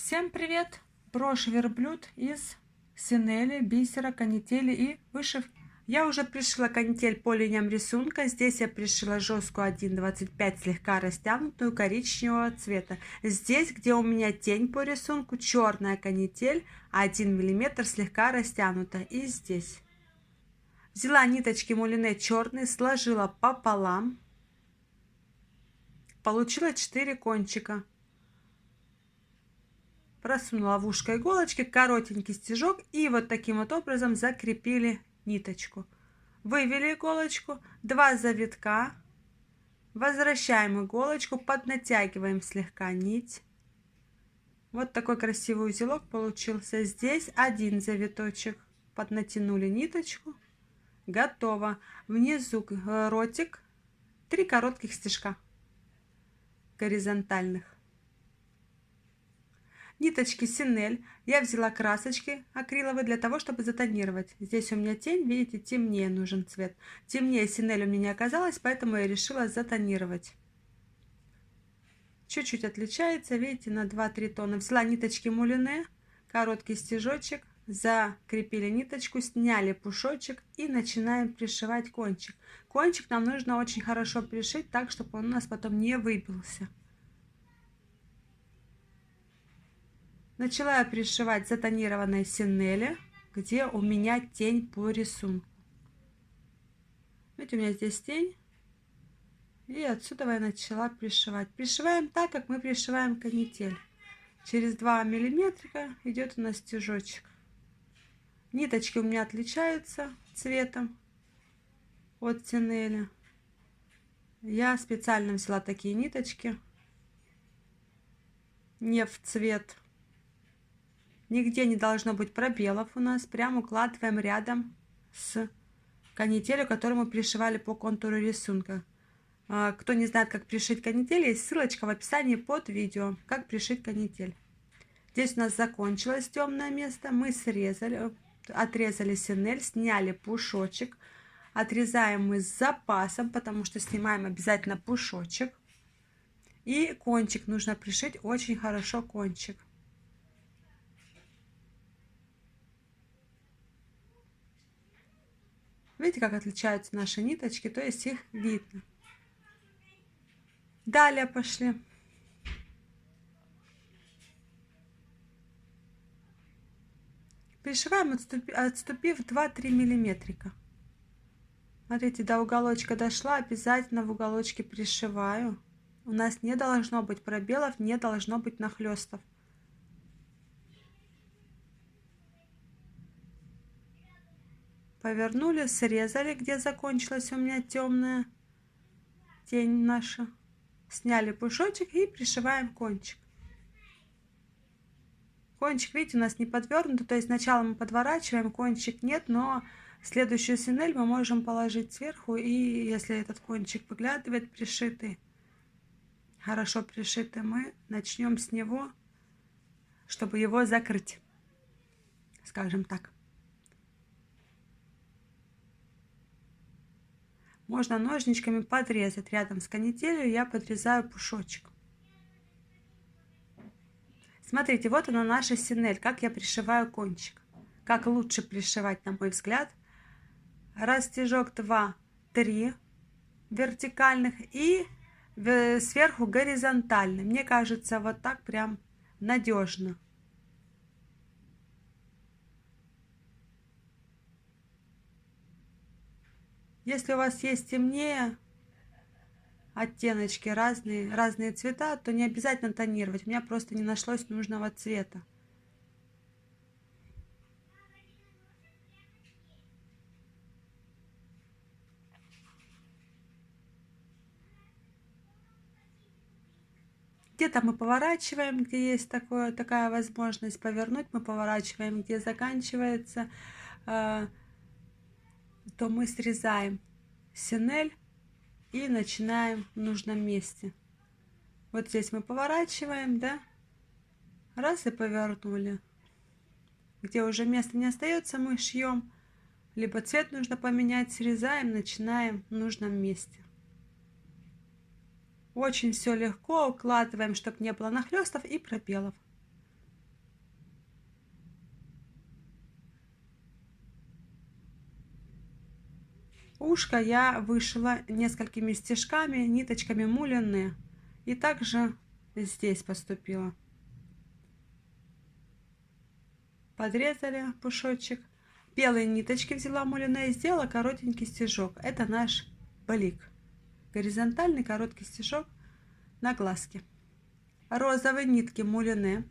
Всем привет! Брошь верблюд из синели, бисера, канители и вышивки. Я уже пришила канитель по линиям рисунка. Здесь я пришила жесткую 1,25 слегка растянутую коричневого цвета. Здесь, где у меня тень по рисунку, черная канитель 1 мм слегка растянута. И здесь. Взяла ниточки мулине черные, сложила пополам. Получила 4 кончика. Просунула в ушко иголочки, коротенький стежок и вот таким вот образом закрепили ниточку. Вывели иголочку, 2 завитка, возвращаем иголочку, поднатягиваем слегка нить. Вот такой красивый узелок получился. Здесь 1 завиточек, поднатянули ниточку, готово. Внизу ротик, 3 коротких стежка горизонтальных. Ниточки синель. Я взяла красочки акриловые для того, чтобы затонировать. Здесь у меня тень, видите, темнее нужен цвет. Темнее синель у меня не оказалось, поэтому я решила затонировать. Чуть-чуть отличается, видите, на 2-3 тона. Взяла ниточки мулине, короткий стежочек, закрепили ниточку, сняли пушочек и начинаем пришивать кончик. Кончик нам нужно очень хорошо пришить, так, чтобы он у нас потом не выбился. Начала я пришивать затонированные синели, где у меня тень по рисунку. Видите, у меня здесь тень. И отсюда я начала пришивать. Пришиваем так, как мы пришиваем канитель. Через 2 миллиметрика идет у нас стежочек. Ниточки у меня отличаются цветом от синели. Я специально взяла такие ниточки. Не в цвет. Нигде не должно быть пробелов у нас. Прямо укладываем рядом с канителью, которую мы пришивали по контуру рисунка. Кто не знает, как пришить канитель, есть ссылочка в описании под видео, как пришить канитель. Здесь у нас закончилось темное место. Мы срезали, отрезали синель, сняли пушочек. Отрезаем мы с запасом, потому что снимаем обязательно пушочек. И кончик нужно пришить очень хорошо, кончик. Видите, как отличаются наши ниточки, то есть их видно. Далее пошли. Пришиваем, отступив 2-3 миллиметрика. Смотрите, до уголочка дошла, обязательно в уголочке пришиваю. У нас не должно быть пробелов, не должно быть нахлестов. Повернули, срезали, где закончилась у меня темная тень наша. Сняли пушочек и пришиваем кончик. Кончик, видите, у нас не подвернут, то есть сначала мы подворачиваем, кончик нет, но следующую синель мы можем положить сверху, и если этот кончик выглядывает пришитый, хорошо пришитый, мы начнем с него, чтобы его закрыть, скажем так. Можно ножничками подрезать. Рядом с канителью я подрезаю пушочек. Смотрите, вот она наша синель, как я пришиваю кончик. Как лучше пришивать, на мой взгляд. Раз стежок, 2, 3 вертикальных и сверху горизонтальный. Мне кажется, вот так прям надежно. Если у вас есть темнее оттеночки, разные цвета, то не обязательно тонировать. У меня просто не нашлось нужного цвета. Где-то мы поворачиваем, где есть такая возможность повернуть, мы поворачиваем, где заканчивается, то мы срезаем синель и начинаем в нужном месте. Вот здесь мы поворачиваем, да, раз и повернули. Где уже места не остается, мы шьем, либо цвет нужно поменять, срезаем, начинаем в нужном месте. Очень все легко, укладываем, чтобы не было нахлестов и пробелов. Ушко я вышила несколькими стежками, ниточками мулине. И также здесь поступила. Подрезали пушочек. Белые ниточки взяла мулине и сделала коротенький стежок. Это наш блик. Горизонтальный короткий стежок на глазке. Розовые нитки мулине.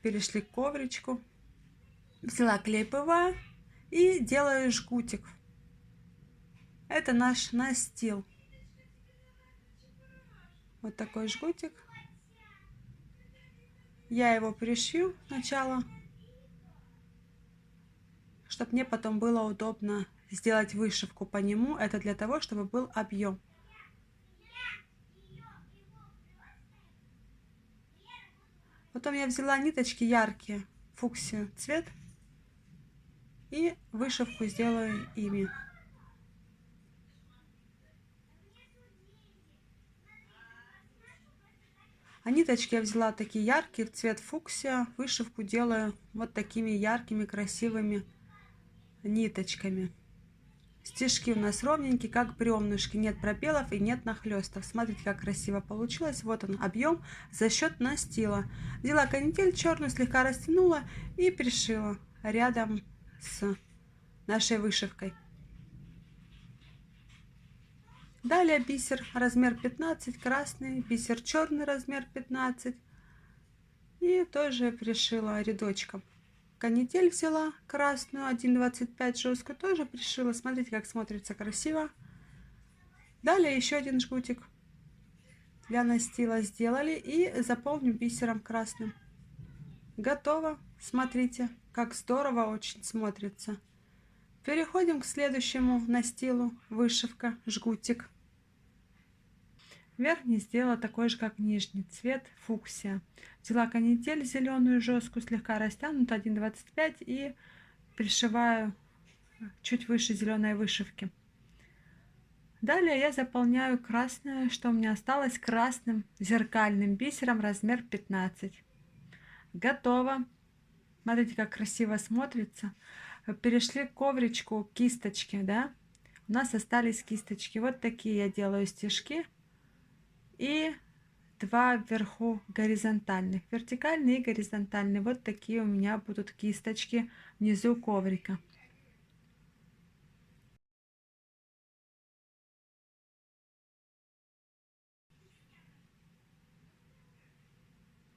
Перешли к ковричку. Взяла клей ПВА и делаю жгутик. Это наш настил. Вот такой жгутик. Я его пришью сначала, чтобы мне потом было удобно сделать вышивку по нему. Это для того, чтобы был объем. Потом я взяла ниточки яркие, фуксия цвет, и вышивку сделаю ими. А ниточки я взяла такие яркие, в цвет фуксия. Вышивку делаю вот такими яркими, красивыми ниточками. Стежки у нас ровненькие, как бревнышки. Нет пробелов и нет нахлестов. Смотрите, как красиво получилось. Вот он объем за счет настила. Взяла канитель черную, слегка растянула и пришила рядом с нашей вышивкой. Далее бисер размер 15, красный, бисер черный размер 15. И тоже пришила рядочком. Канитель взяла красную 1,25 жесткую, тоже пришила. Смотрите, как смотрится красиво. Далее еще один жгутик для настила сделали и заполним бисером красным. Готово. Смотрите, как здорово очень смотрится. Переходим к следующему настилу. Вышивка, жгутик. Верхний сделала такой же, как нижний, цвет фуксия. Взяла канитель зеленую жесткую, слегка растянутую 1,25 и пришиваю чуть выше зеленой вышивки. Далее я заполняю красное, что у меня осталось, красным зеркальным бисером размер 15. Готово. Смотрите, как красиво смотрится. Перешли к ковричку, кисточки, да? У нас остались кисточки. Вот такие я делаю стежки. И два вверху горизонтальных. Вертикальный и горизонтальный. Вот такие у меня будут кисточки внизу коврика.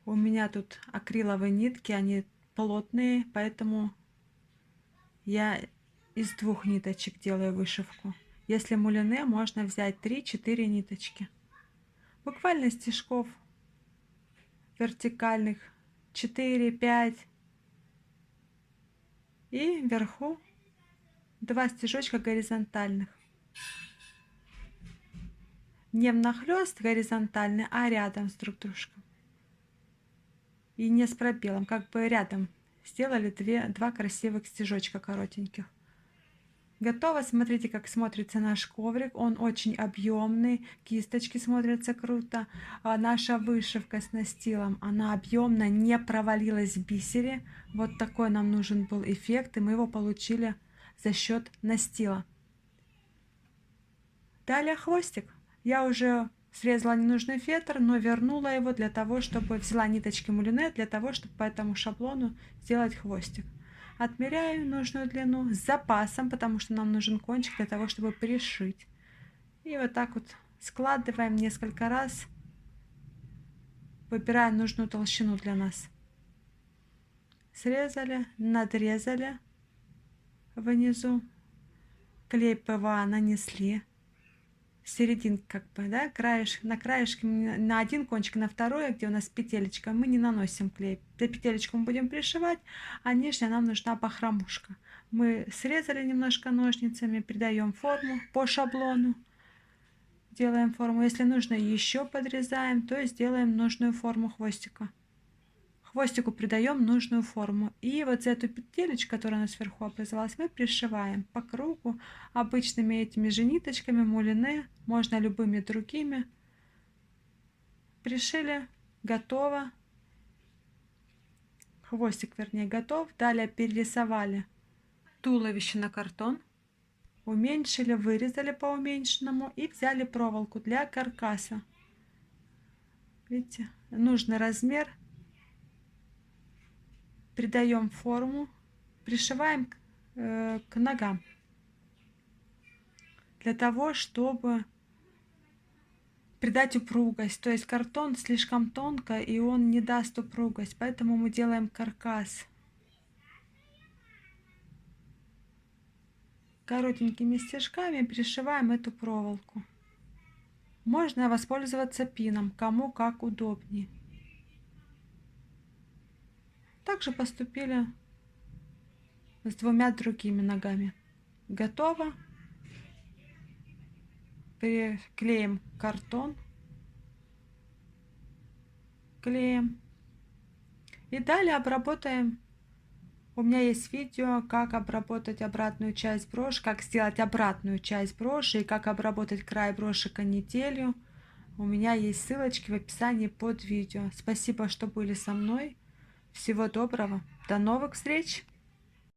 У меня тут акриловые нитки, они плотные, поэтому я из двух ниточек делаю вышивку. Если мулине, можно взять 3-4 ниточки. Буквально стежков вертикальных 4-5. И вверху 2 стежочка горизонтальных. Не внахлёст горизонтальный, а рядом с друг дружком. И не с пробелом, как бы рядом. Сделали 2 красивых стежочка коротеньких. Готово. Смотрите, как смотрится наш коврик. Он очень объемный. Кисточки смотрятся круто. А наша вышивка с настилом, она объемная, не провалилась в бисере. Вот такой нам нужен был эффект, и мы его получили за счет настила. Далее хвостик. Я уже срезала ненужный фетр, но вернула его для того, чтобы взяла ниточки мулине, для того, чтобы по этому шаблону сделать хвостик. Отмеряю нужную длину с запасом, потому что нам нужен кончик для того, чтобы пришить. И вот так вот складываем несколько раз, выбирая нужную толщину для нас. Срезали, надрезали внизу, клей ПВА нанесли. Серединка, как бы, да, на краешке, на один кончик, на второй, где у нас петелечка, мы не наносим клей. Для петелечку мы будем пришивать, а нижняя нам нужна бахромушка. Мы срезали немножко ножницами, придаем форму по шаблону, делаем форму. Если нужно, еще подрезаем, то сделаем нужную форму хвостика. Хвостику придаем нужную форму. И вот за эту петелечку, которая у нас сверху образовалась, мы пришиваем по кругу обычными этими же ниточками мулине, можно любыми другими. Пришили, готово. Хвостик, вернее, готов. Далее перерисовали туловище на картон. уменьшили, вырезали по уменьшенному и взяли проволоку для каркаса. Видите, нужный размер. Придаем форму, пришиваем к ногам. Для того, чтобы придать упругость. То есть картон слишком тонко, и он не даст упругость. Поэтому мы делаем каркас коротенькими стежками, пришиваем эту проволоку. Можно воспользоваться пином, кому как удобнее. Также поступили с двумя другими ногами. Готово. Приклеим картон клеем. И далее обработаем. У меня есть видео, как обработать обратную часть броши, как сделать обратную часть броши и как обработать край броши канителью. У меня есть ссылочки в описании под видео. Спасибо, что были со мной. Всего доброго. До новых встреч!